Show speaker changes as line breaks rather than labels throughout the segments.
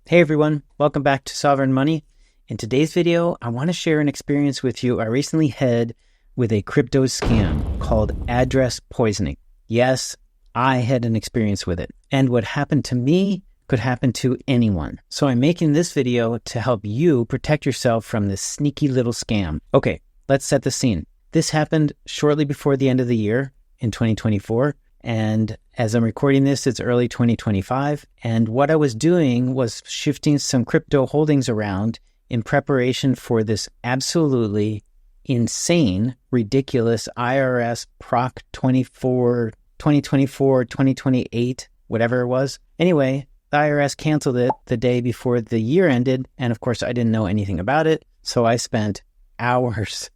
Hey everyone, welcome back to Sovereign Money. In today's video, I want to share an experience with you I recently had with a crypto scam called address poisoning. Yes, I had an experience with it. And what happened to me could happen to anyone. So I'm making this video to help you protect yourself from this sneaky little scam. Okay, let's set the scene. This happened shortly before the end of the year in 2024. And as I'm recording this, it's early 2025. And what I was doing was shifting some crypto holdings around in preparation for this absolutely insane, ridiculous IRS Proc 2024, 2028, whatever it was. Anyway, the IRS canceled it the day before the year ended. And of course, I didn't know anything about it. So I spent hours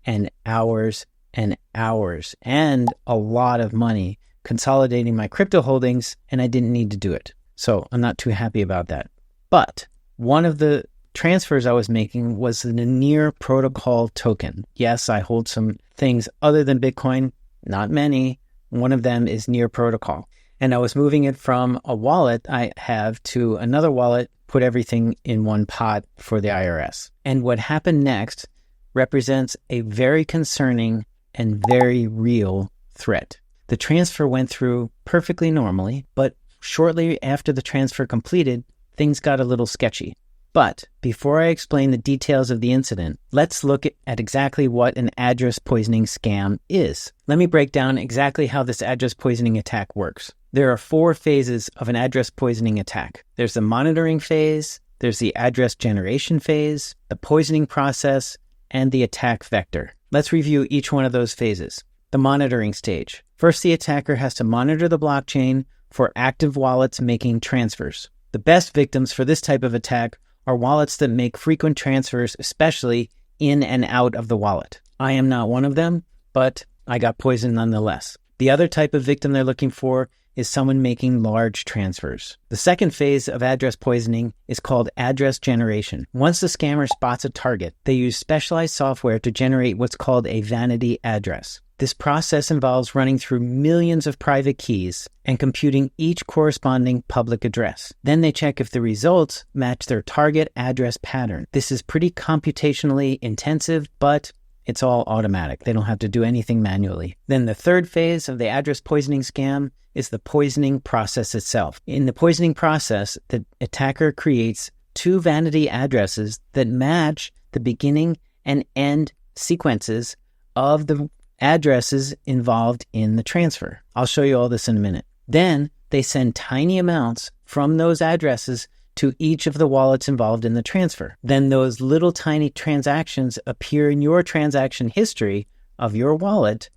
and hours and hours and a lot of money consolidating my crypto holdings, and I didn't need to do it. So I'm not too happy about that. But one of the transfers I was making was the Near Protocol token. Yes, I hold some things other than Bitcoin, not many. One of them is Near Protocol. And I was moving it from a wallet I have to another wallet, put everything in one pot for the IRS. And what happened next represents a very concerning and very real threat. The transfer went through perfectly normally, but shortly after the transfer completed, things got a little sketchy. But before I explain the details of the incident, let's look at exactly what an address poisoning scam is. Let me break down exactly how this address poisoning attack works. There are 4 phases of an address poisoning attack. There's the monitoring phase, there's the address generation phase, the poisoning process, and the attack vector. Let's review each one of those phases. The monitoring stage. First, the attacker has to monitor the blockchain for active wallets making transfers. The best victims for this type of attack are wallets that make frequent transfers, especially in and out of the wallet. I am not one of them, but I got poisoned nonetheless. The other type of victim they're looking for is someone making large transfers. The second phase of address poisoning is called address generation. Once the scammer spots a target, they use specialized software to generate what's called a vanity address. This process involves running through millions of private keys and computing each corresponding public address. Then they check if the results match their target address pattern. This is pretty computationally intensive, but it's all automatic. They don't have to do anything manually. Then the third phase of the address poisoning scam is the poisoning process itself. In the poisoning process, the attacker creates 2 vanity addresses that match the beginning and end sequences of the addresses involved in the transfer. I'll show you all this in a minute. Then they send tiny amounts from those addresses to each of the wallets involved in the transfer. Then those little tiny transactions appear in your transaction history of your wallet,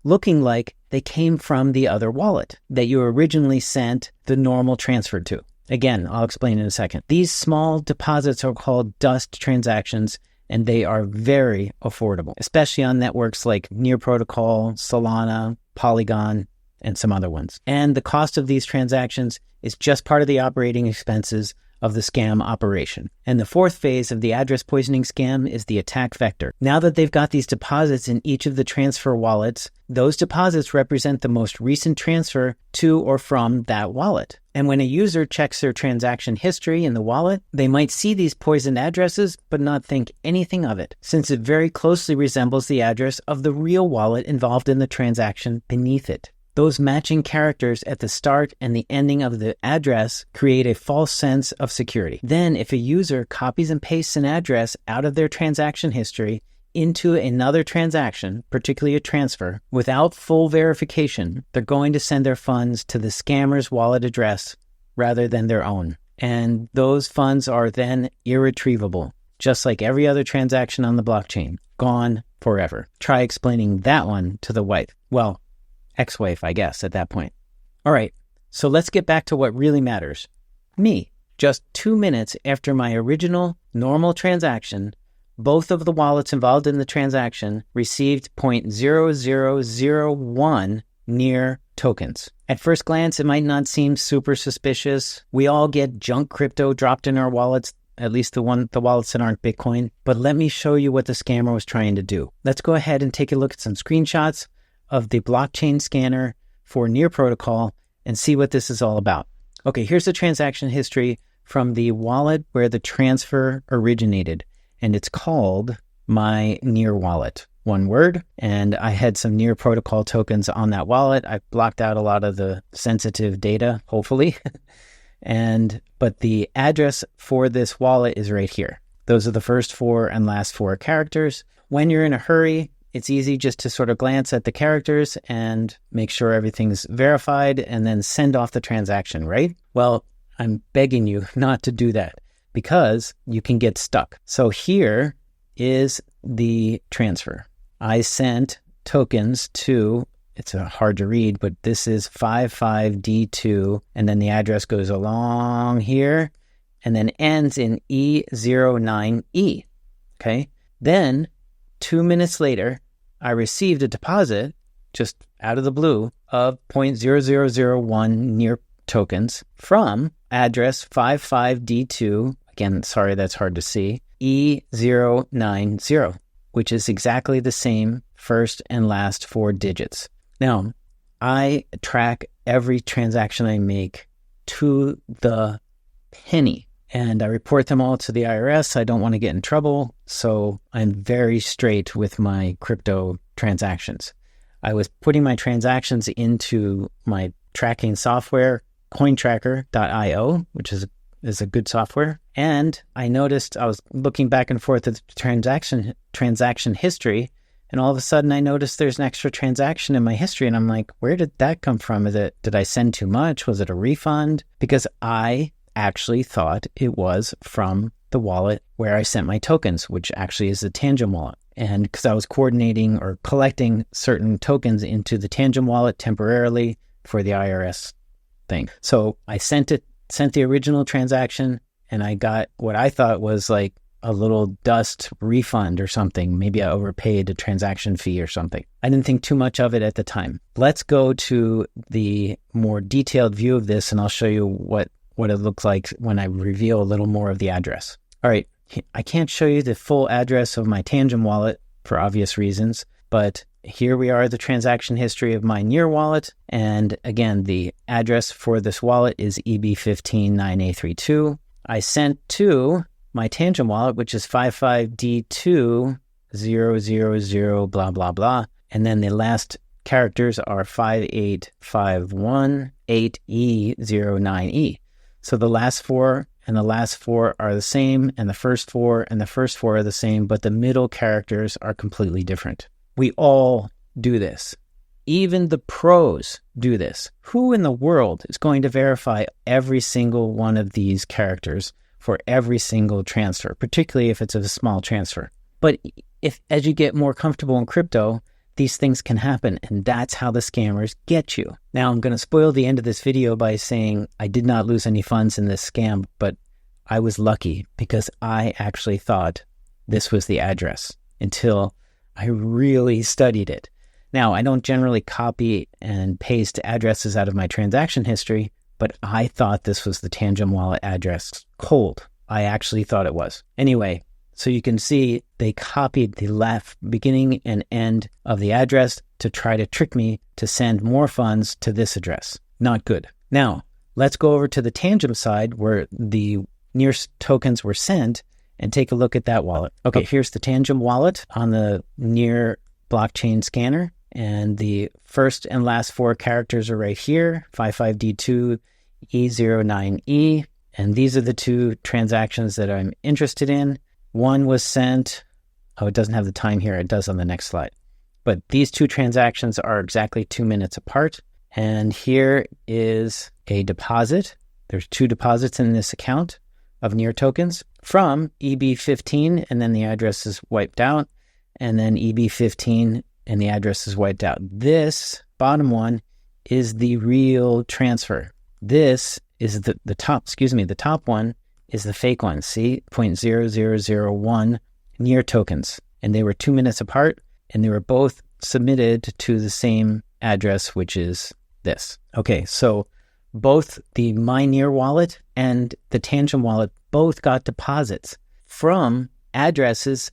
looking like they came from the other wallet that you originally sent the normal transfer to. Again, I'll explain in a second. These small deposits are called dust transactions, and they are very affordable, especially on networks like Near Protocol, Solana, Polygon, and some other ones. And the cost of these transactions is just part of the operating expenses of the scam operation. And the fourth phase of the address poisoning scam is the attack vector. Now that they've got these deposits in each of the transfer wallets, those deposits represent the most recent transfer to or from that wallet. And when a user checks their transaction history in the wallet, they might see these poisoned addresses but not think anything of it, since it very closely resembles the address of the real wallet involved in the transaction beneath it. Those matching characters at the start and the ending of the address create a false sense of security. Then, if a user copies and pastes an address out of their transaction history into another transaction, particularly a transfer, without full verification, they're going to send their funds to the scammer's wallet address rather than their own. And those funds are then irretrievable, just like every other transaction on the blockchain. Gone forever. Try explaining that one to the wife. Well, ex-wife, I guess, at that point. All right, so let's get back to what really matters. Me. Just 2 minutes after my original normal transaction, both of the wallets involved in the transaction received 0.0001 Near tokens. At first glance, it might not seem super suspicious. We all get junk crypto dropped in our wallets, at least the wallets that aren't Bitcoin. But let me show you what the scammer was trying to do. Let's go ahead and take a look at some screenshots of the blockchain scanner for Near Protocol and see what this is all about. Okay, here's the transaction history from the wallet where the transfer originated, and it's called my Near wallet. One word, and I had some Near protocol tokens on that wallet. I blocked out a lot of the sensitive data, hopefully. But the address for this wallet is right here. Those are the first 4 and last 4 characters. When you're in a hurry, it's easy just to sort of glance at the characters and make sure everything's verified and then send off the transaction, right? Well, I'm begging you not to do that because you can get stuck. So here is the transfer. I sent tokens to, it's hard to read, but this is 55D2, and then the address goes along here and then ends in E09E, okay? Then 2 minutes later, I received a deposit just out of the blue of 0.0001 Near tokens from address 55D2, again, sorry, that's hard to see, E090, which is exactly the same first and last 4 digits. Now, I track every transaction I make to the penny, and I report them all to the IRS. I don't want to get in trouble, so I'm very straight with my crypto transactions. I was putting my transactions into my tracking software, cointracker.io, which is a good software. And I noticed I was looking back and forth at the transaction history, and all of a sudden I noticed there's an extra transaction in my history, and I'm like, where did that come from? Did I send too much? Was it a refund? Because I actually thought it was from the wallet where I sent my tokens, which actually is the Tangent wallet. And because I was coordinating or collecting certain tokens into the Tangent wallet temporarily for the IRS thing. So I sent the original transaction, and I got what I thought was like a little dust refund or something. Maybe I overpaid a transaction fee or something. I didn't think too much of it at the time. Let's go to the more detailed view of this, and I'll show you what it looks like when I reveal a little more of the address. All right, I can't show you the full address of my Tangent wallet for obvious reasons, but here we are, the transaction history of my Near wallet. And again, the address for this wallet is EB159A32. I sent to my Tangent wallet, which is 55D2000 blah, blah, blah. And then the last characters are 58518E09E. So the last 4 and the last 4 are the same, and the first 4 and the first 4 are the same, but the middle characters are completely different. We all do this. Even the pros do this. Who in the world is going to verify every single one of these characters for every single transfer, particularly if it's a small transfer? But as you get more comfortable in crypto, these things can happen, and that's how the scammers get you. Now, I'm going to spoil the end of this video by saying I did not lose any funds in this scam, but I was lucky because I actually thought this was the address until I really studied it. Now, I don't generally copy and paste addresses out of my transaction history, but I thought this was the Tangent wallet address cold. I actually thought it was. Anyway, so you can see they copied the left beginning and end of the address to try to trick me to send more funds to this address. Not good. Now, let's go over to the Tangent side where the Near tokens were sent and take a look at that wallet. Okay, here's the Tangent wallet on the Near blockchain scanner. And the first and last 4 characters are right here, 55D2E09E. And these are the 2 transactions that I'm interested in. One was sent, it doesn't have the time here, it does on the next slide. But these 2 transactions are exactly 2 minutes apart. And here is a deposit. There's 2 deposits in this account of Near tokens from EB15, and then the address is wiped out, and then EB15, and the address is wiped out. This bottom one is the real transfer. This is the top one is the fake one. See, 0.0001 Near tokens. And they were 2 minutes apart, and they were both submitted to the same address, which is this. Okay, so both the My Near wallet and the Tangent wallet both got deposits from addresses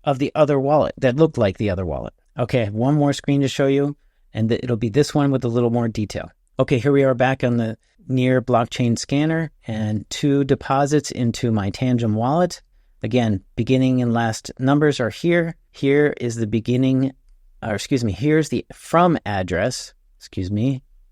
of the other wallet that looked like the other wallet. Okay, one more screen to show you, and it'll be this one with a little more detail. Okay, here we are back on the Near blockchain scanner and 2 deposits into my Tangem wallet. Again, beginning and last numbers are here. Here is the here's the from address,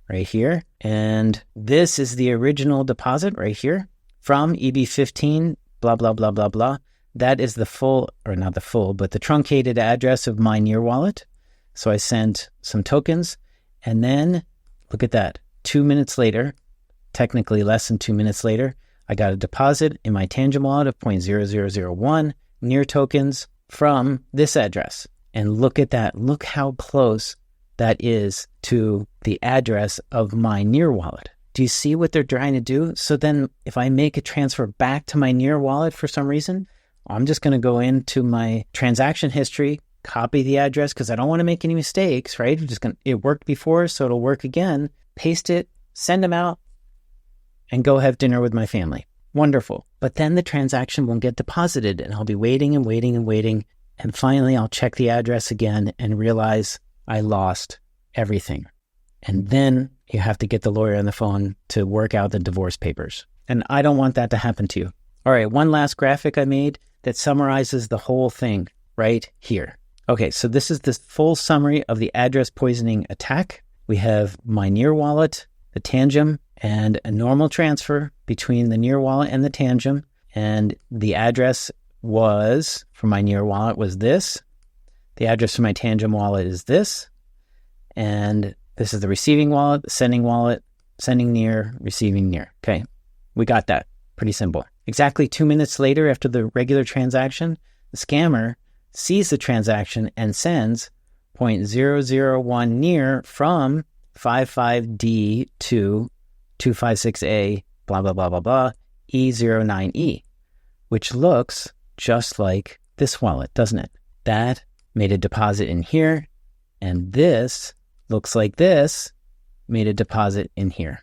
right here. And this is the original deposit right here from EB15, blah, blah, blah, blah, blah. That is the full, or not the full, but the truncated address of my Near wallet. So I sent some tokens, and then look at that. 2 minutes later, technically less than 2 minutes later, I got a deposit in my Tangem wallet of 0.0001 Near tokens from this address. And look at that. Look how close that is to the address of my Near wallet. Do you see what they're trying to do? So then if I make a transfer back to my Near wallet for some reason, I'm just going to go into my transaction history, copy the address because I don't want to make any mistakes, right? It worked before, so it'll work again. Paste it, send them out, and go have dinner with my family. Wonderful. But then the transaction won't get deposited, and I'll be waiting and waiting and waiting. And finally, I'll check the address again and realize I lost everything. And then you have to get the lawyer on the phone to work out the divorce papers. And I don't want that to happen to you. All right, one last graphic I made that summarizes the whole thing right here. Okay, so this is the full summary of the address poisoning attack. We have my Near wallet, the Tangem, and a normal transfer between the Near wallet and the Tangem. And the address was, for my Near wallet, was this. The address for my Tangem wallet is this. And this is the receiving wallet, the sending wallet, sending Near, receiving Near. Okay, we got that. Pretty simple. Exactly 2 minutes later after the regular transaction, the scammer sees the transaction and sends 0.001 Near from 55D to 256A, blah, blah, blah, blah, blah, E09E, which looks just like this wallet, doesn't it? That made a deposit in here, and this looks like this made a deposit in here,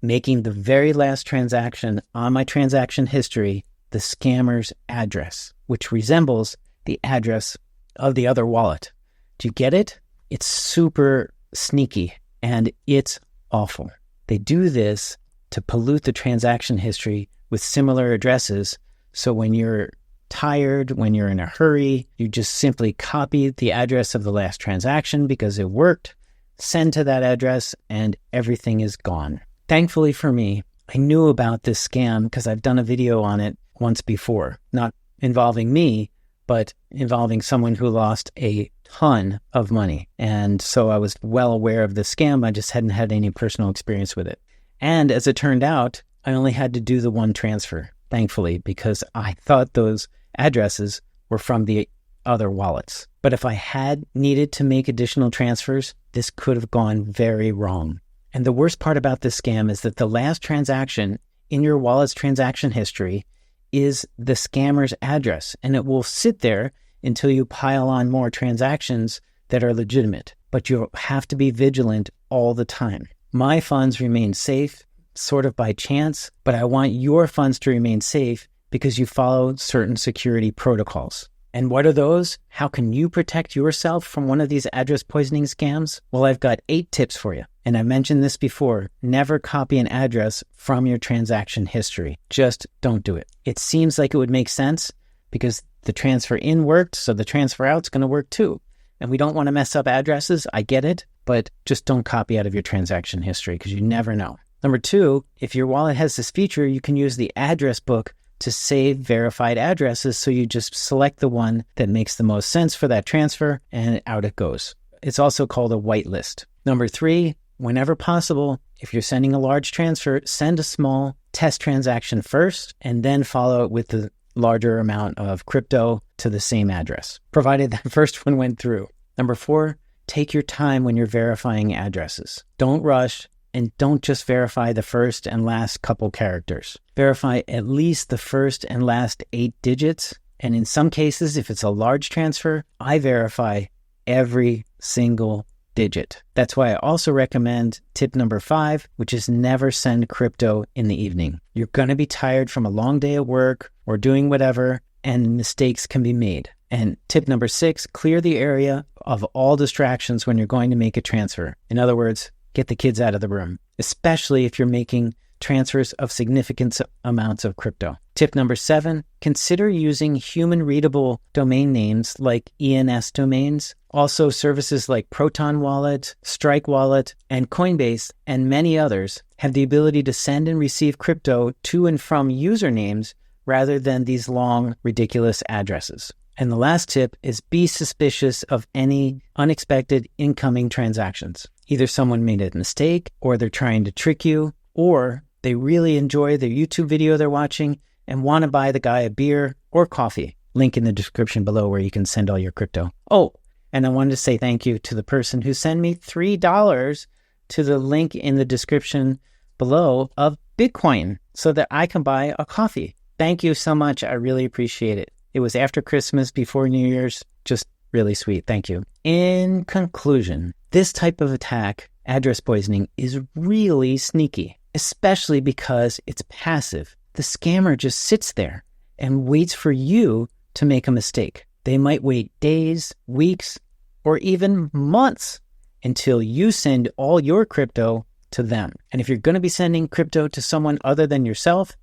making the very last transaction on my transaction history the scammer's address, which resembles the address of the other wallet. Do you get it? It's super sneaky and it's awful. They do this to pollute the transaction history with similar addresses. So when you're tired, when you're in a hurry, you just simply copy the address of the last transaction because it worked, send to that address, and everything is gone. Thankfully for me, I knew about this scam because I've done a video on it once before, not involving me, but involving someone who lost a ton of money. And so I was well aware of the scam. I just hadn't had any personal experience with it. And as it turned out, I only had to do the one transfer, thankfully, because I thought those addresses were from the other wallets. But if I had needed to make additional transfers, this could have gone very wrong. And the worst part about this scam is that the last transaction in your wallet's transaction history is the scammer's address, and it will sit there until you pile on more transactions that are legitimate. But you'll have to be vigilant all the time. My funds remain safe, sort of by chance, but I want your funds to remain safe because you follow certain security protocols. And what are those? How can you protect yourself from one of these address poisoning scams? Well, I've got 8 tips for you. And I mentioned this before. Never copy an address from your transaction history. Just don't do it. It seems like it would make sense because the transfer in worked, so the transfer out's going to work too. And we don't want to mess up addresses. I get it, but just don't copy out of your transaction history because you never know. Number 2, if your wallet has this feature, you can use the address book to save verified addresses. So you just select the one that makes the most sense for that transfer and out it goes. It's also called a whitelist. Number 3, whenever possible, if you're sending a large transfer, send a small test transaction first and then follow it with the larger amount of crypto to the same address, provided that first one went through. Number 4, take your time when you're verifying addresses. Don't rush. And don't just verify the first and last couple characters. Verify at least the first and last 8 digits. And in some cases, if it's a large transfer, I verify every single digit. That's why I also recommend tip number 5, which is never send crypto in the evening. You're going to be tired from a long day at work or doing whatever, and mistakes can be made. And tip number 6, clear the area of all distractions when you're going to make a transfer. In other words, get the kids out of the room, especially if you're making transfers of significant amounts of crypto. Tip number 7, consider using human-readable domain names like ENS domains. Also, services like Proton Wallet, Strike Wallet, and Coinbase, and many others have the ability to send and receive crypto to and from usernames rather than these long, ridiculous addresses. And the last tip is be suspicious of any unexpected incoming transactions. Either someone made a mistake, or they're trying to trick you, or they really enjoy the YouTube video they're watching and want to buy the guy a beer or coffee. Link in the description below where you can send all your crypto. Oh, and I wanted to say thank you to the person who sent me $3 to the link in the description below of Bitcoin so that I can buy a coffee. Thank you so much. I really appreciate it. It was after Christmas, before New Year's. Just really sweet. Thank you. In conclusion, this type of attack, address poisoning, is really sneaky, especially because it's passive. The scammer just sits there and waits for you to make a mistake. They might wait days, weeks, or even months until you send all your crypto to them. And if you're going to be sending crypto to someone other than yourself,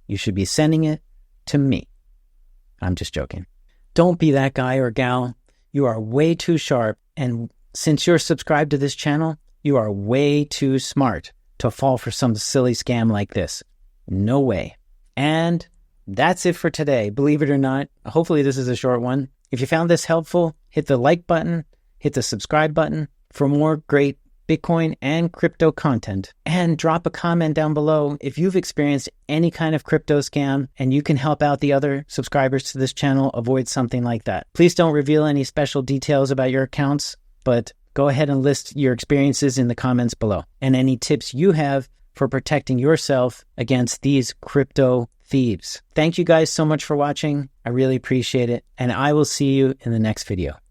you should be sending it to me. I'm just joking. Don't be that guy or gal. You are way too sharp. And since you're subscribed to this channel, you are way too smart to fall for some silly scam like this. No way. And that's it for today. Believe it or not, hopefully this is a short one. If you found this helpful, hit the like button, hit the subscribe button for more great Bitcoin and crypto content, and drop a comment down below if you've experienced any kind of crypto scam and you can help out the other subscribers to this channel avoid something like that. Please don't reveal any special details about your accounts, but go ahead and list your experiences in the comments below and any tips you have for protecting yourself against these crypto thieves. Thank you guys so much for watching. I really appreciate it, and I will see you in the next video.